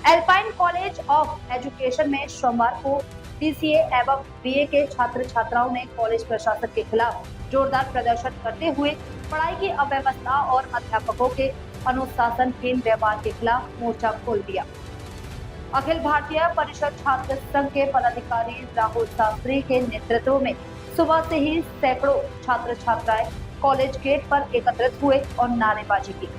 Alpine college of education में सोमवार को बीसीए एवं बीए के छात्र छात्राओं ने कॉलेज प्रशासन के खिलाफ जोरदार प्रदर्शन करते हुए पढ़ाई की अव्यवस्था और अध्यापकों के अनुशासनहीन व्यवहार के खिलाफ मोर्चा खोल दिया। अखिल भारतीय परिषद छात्र संघ के पदाधिकारी राहुल शास्त्री के नेतृत्व में सुबह से ही सैकड़ों छात्र छात्राएं कॉलेज गेट पर एकत्रित हुए और नारेबाजी की।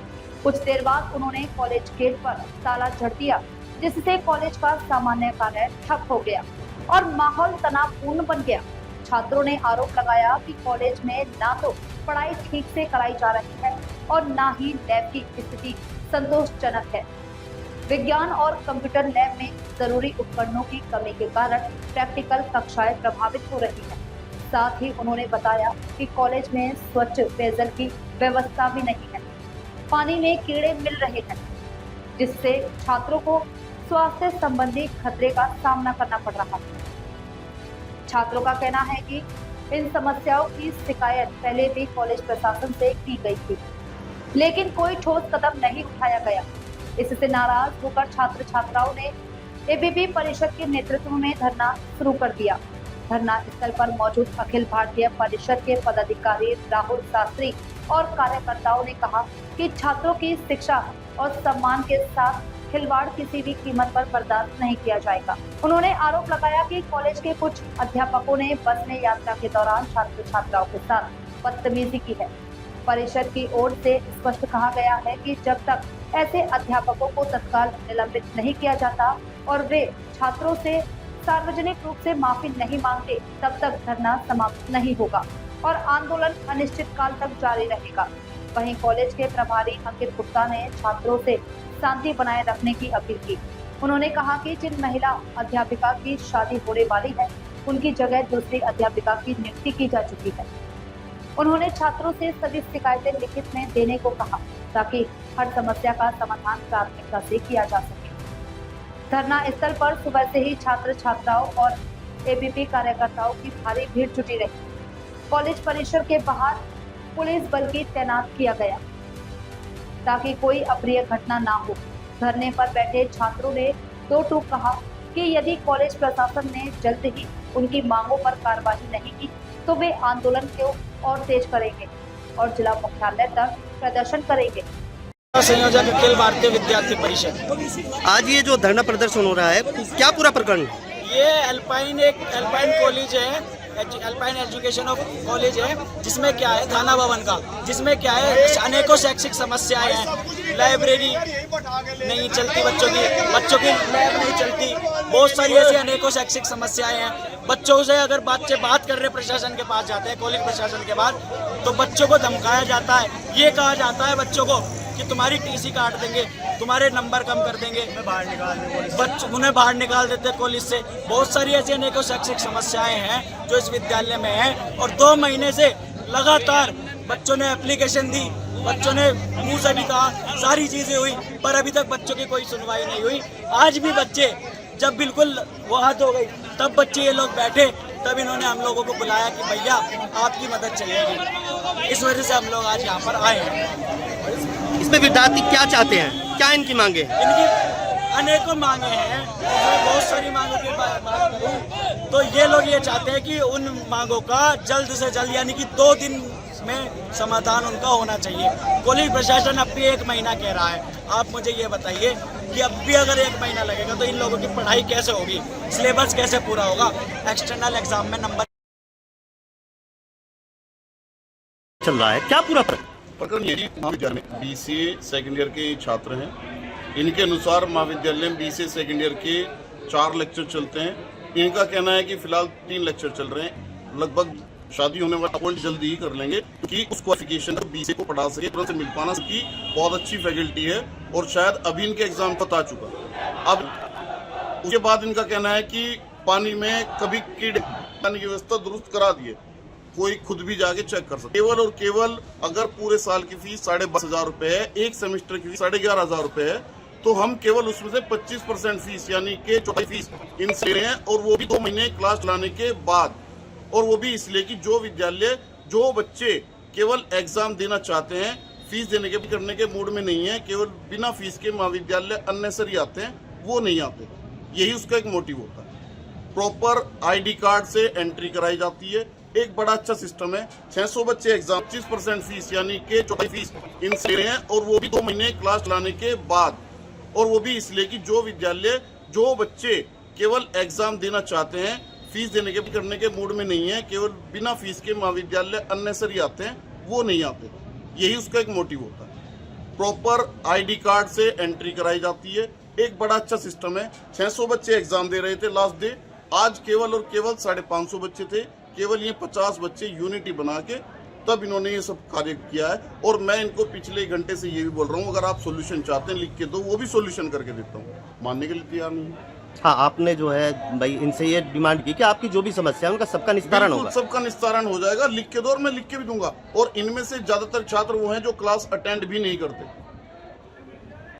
कुछ देर बाद उन्होंने कॉलेज गेट पर ताला जड़ दिया, जिससे कॉलेज का सामान्य कार्य ठप हो गया और माहौल तनावपूर्ण बन गया। छात्रों ने आरोप लगाया कि कॉलेज में ना तो पढ़ाई ठीक से कराई जा रही है और ना ही लैब की स्थिति संतोषजनक है। विज्ञान और कंप्यूटर लैब में जरूरी उपकरणों की कमी के कारण प्रैक्टिकल कक्षाएं प्रभावित हो रही हैं। साथ ही उन्होंने बताया कि कॉलेज में स्वच्छ पेयजल की व्यवस्था भी नहीं है, पानी में कीड़े मिल रहे हैं, जिससे छात्रों को स्वास्थ्य संबंधी खतरे का सामना करना पड़ रहा है। छात्रों का कहना है कि इन समस्याओं की शिकायत पहले भी कॉलेज प्रशासन से की गई थी, लेकिन कोई ठोस कदम नहीं उठाया गया। इससे नाराज होकर छात्र छात्राओं ने एबीवी परिषद के नेतृत्व में धरना शुरू कर दिया। धरना स्थल पर मौजूद अखिल भारतीय परिषद के पदाधिकारी राहुल शास्त्री और कार्यकर्ताओं ने कहा कि छात्रों की शिक्षा और सम्मान के साथ खिलवाड़ किसी भी कीमत पर बर्दाश्त नहीं किया जाएगा। उन्होंने आरोप लगाया कि कॉलेज के कुछ अध्यापकों ने बस में यात्रा के दौरान छात्र छात्राओं के साथ बदतमीजी की है। परिषद की ओर से स्पष्ट कहा गया है कि जब तक ऐसे अध्यापकों को तत्काल निलंबित नहीं किया जाता और वे छात्रों से सार्वजनिक रूप से माफी नहीं मांगते, तब तक धरना समाप्त नहीं होगा और आंदोलन अनिश्चित काल तक जारी रहेगा। वहीं कॉलेज के प्रभारी अंकित गुप्ता ने छात्रों से शांति बनाए रखने की अपील की। उन्होंने कहा कि जिन महिला अध्यापिका की शादी होने वाली है, उनकी जगह दूसरी अध्यापिका की नियुक्ति की जा चुकी है। उन्होंने छात्रों से सभी शिकायतें लिखित में देने को कहा ताकि हर समस्या का समाधान प्राथमिकता से किया जा सके। धरना स्थल पर सुबह से ही छात्र छात्राओं और एबीवी कार्यकर्ताओं की भारी भीड़ जुटी रही। कॉलेज परिसर के बाहर पुलिस बल की तैनात किया गया ताकि कोई अप्रिय घटना ना हो। धरने पर बैठे छात्रों ने दो टूक कहा कि यदि कॉलेज प्रशासन ने जल्द ही उनकी मांगों पर कार्रवाई नहीं की तो वे आंदोलन को और तेज करेंगे और जिला मुख्यालय तक प्रदर्शन करेंगे। संयोजक अखिल भारतीय विद्यार्थी परिषद। आज ये जो धरना प्रदर्शन हो रहा है, क्या पूरा प्रकरण? ये एल्पाइन कॉलेज है, एल्पाइन एजुकेशन ऑफ कॉलेज है, जिसमें क्या है थाना भवन का, जिसमें क्या है अनेकों शैक्षिक समस्याएं हैं। लाइब्रेरी नहीं चलती, बच्चों की लैब नहीं चलती, बहुत सारी ऐसी अनेकों शैक्षिक समस्याएं हैं। बच्चों से अगर बात कर रहे प्रशासन के पास जाते हैं, कॉलेज प्रशासन के पास, तो बच्चों को धमकाया जाता है। ये कहा जाता है बच्चों को कि तुम्हारी टीसी काट देंगे, तुम्हारे नंबर कम कर देंगे, उन्हें बाहर निकाल देते कॉलेज से। बहुत सारी ऐसी अनेकों शैक्षिक समस्याएं हैं जो इस विद्यालय में हैं और 2 महीने से लगातार बच्चों ने एप्लीकेशन दी, बच्चों ने मुंह से भी कहा, सारी चीजें हुई, पर अभी तक बच्चों की कोई सुनवाई नहीं हुई। आज भी बच्चे जब बिल्कुल वो हद हो गई, तब बच्चे ये लोग बैठे, तब इन्होंने हम लोगों को बुलाया कि भैया आपकी मदद चाहिए। इस वजह से हम लोग आज यहाँ पर आए हैं। इसमें विद्यार्थी क्या चाहते हैं, क्या इनकी मांगे? इनकी अनेकों मांगे हैं, बहुत सारी मांगों की बात करूं तो ये लोग ये चाहते हैं कि उन मांगों का जल्द से जल्द, यानी कि 2 दिन में समाधान उनका होना चाहिए। कॉलेज प्रशासन अब भी 1 महीना कह रहा है। आप मुझे ये बताइए कि अब भी अगर 1 महीना लगेगा तो इन लोगों की पढ़ाई कैसे होगी, सिलेबस कैसे पूरा होगा, एक्सटर्नल एग्जाम में नंबर चल रहा है, क्या पूरा प्रकरण? यदि महाविद्यालय में बीसीए सेकेंड ईयर के छात्र हैं, इनके अनुसार महाविद्यालय में बीसीए सेकेंड ईयर के 4 लेक्चर चलते हैं। इनका कहना है कि फिलहाल 3 लेक्चर चल रहे हैं। लगभग शादी होने वाला अपॉइंट जल्दी ही कर लेंगे क्योंकि उस क्वालिफिकेशन बीसीए को पढ़ा सके, तुरंत से मिल पाना की बहुत अच्छी फैकल्टी है और शायद अभी इनके एग्जाम बता चुका। अब उसके बाद इनका कहना है कि पानी में कभी कीड़े, पानी की व्यवस्था दुरुस्त करा दिए, कोई खुद भी जाके चेक कर सकते। केवल और केवल अगर पूरे साल की फीस 12,500 रुपए है, एक सेमेस्टर की फीस 11,500 रुपए है, तो हम केवल उसमें से 25% फीस यानी कि 4 फीस इनसे रहे हैं, और वो भी 2 महीने क्लास चलाने के बाद। और वो भी इसलिए कि जो बच्चे केवल एग्जाम देना चाहते हैं, फीस देने के भी करने के मूड में नहीं है, केवल बिना फीस के महाविद्यालय अननेसरी आते हैं, वो नहीं आते। यही उसका एक मोटिव होता है। प्रॉपर आईडी कार्ड से एंट्री कराई जाती है। एक बड़ा अच्छा सिस्टम है। 600 बच्चे एग्जाम 25% फीस यानी कि 24 फीस इनसे रहे हैं, और वो भी 2 महीने क्लास चलाने के बाद। और वो भी इसलिए कि जो विद्यालय जो बच्चे केवल एग्जाम देना चाहते हैं, फीस देने के करने के मूड में नहीं है, केवल बिना फीस के महाविद्यालय अननेसरी आते हैं, वो नहीं आते। यही उसका एक मोटिव होता है। प्रॉपर आईडी कार्ड से एंट्री कराई जाती है। एक बड़ा अच्छा सिस्टम है। 600 बच्चे एग्जाम दे रहे थे लास्ट डे, आज केवल और केवल 550 बच्चे थे। केवल ये 50 बच्चे यूनिटी बना के तब इन्होंने ये सब कार्य किया है। और मैं इनको पिछले घंटे से ये भी बोल रहा हूँ, अगर आप सोल्यूशन चाहते हैं लिख के दो, वो भी सोल्यूशन करके देता हूँ। मानने के लिए तैयार नहीं है। हाँ, आपने जो है भाई इनसे ये डिमांड की कि आपकी जो भी समस्या है उनका सबका निस्तारण होगा। सबका निस्तारण हो जाएगा, लिख के दो, और मैं लिख के भी दूंगा। और इनमें से ज्यादातर छात्र वो हैं जो क्लास अटेंड भी नहीं करते।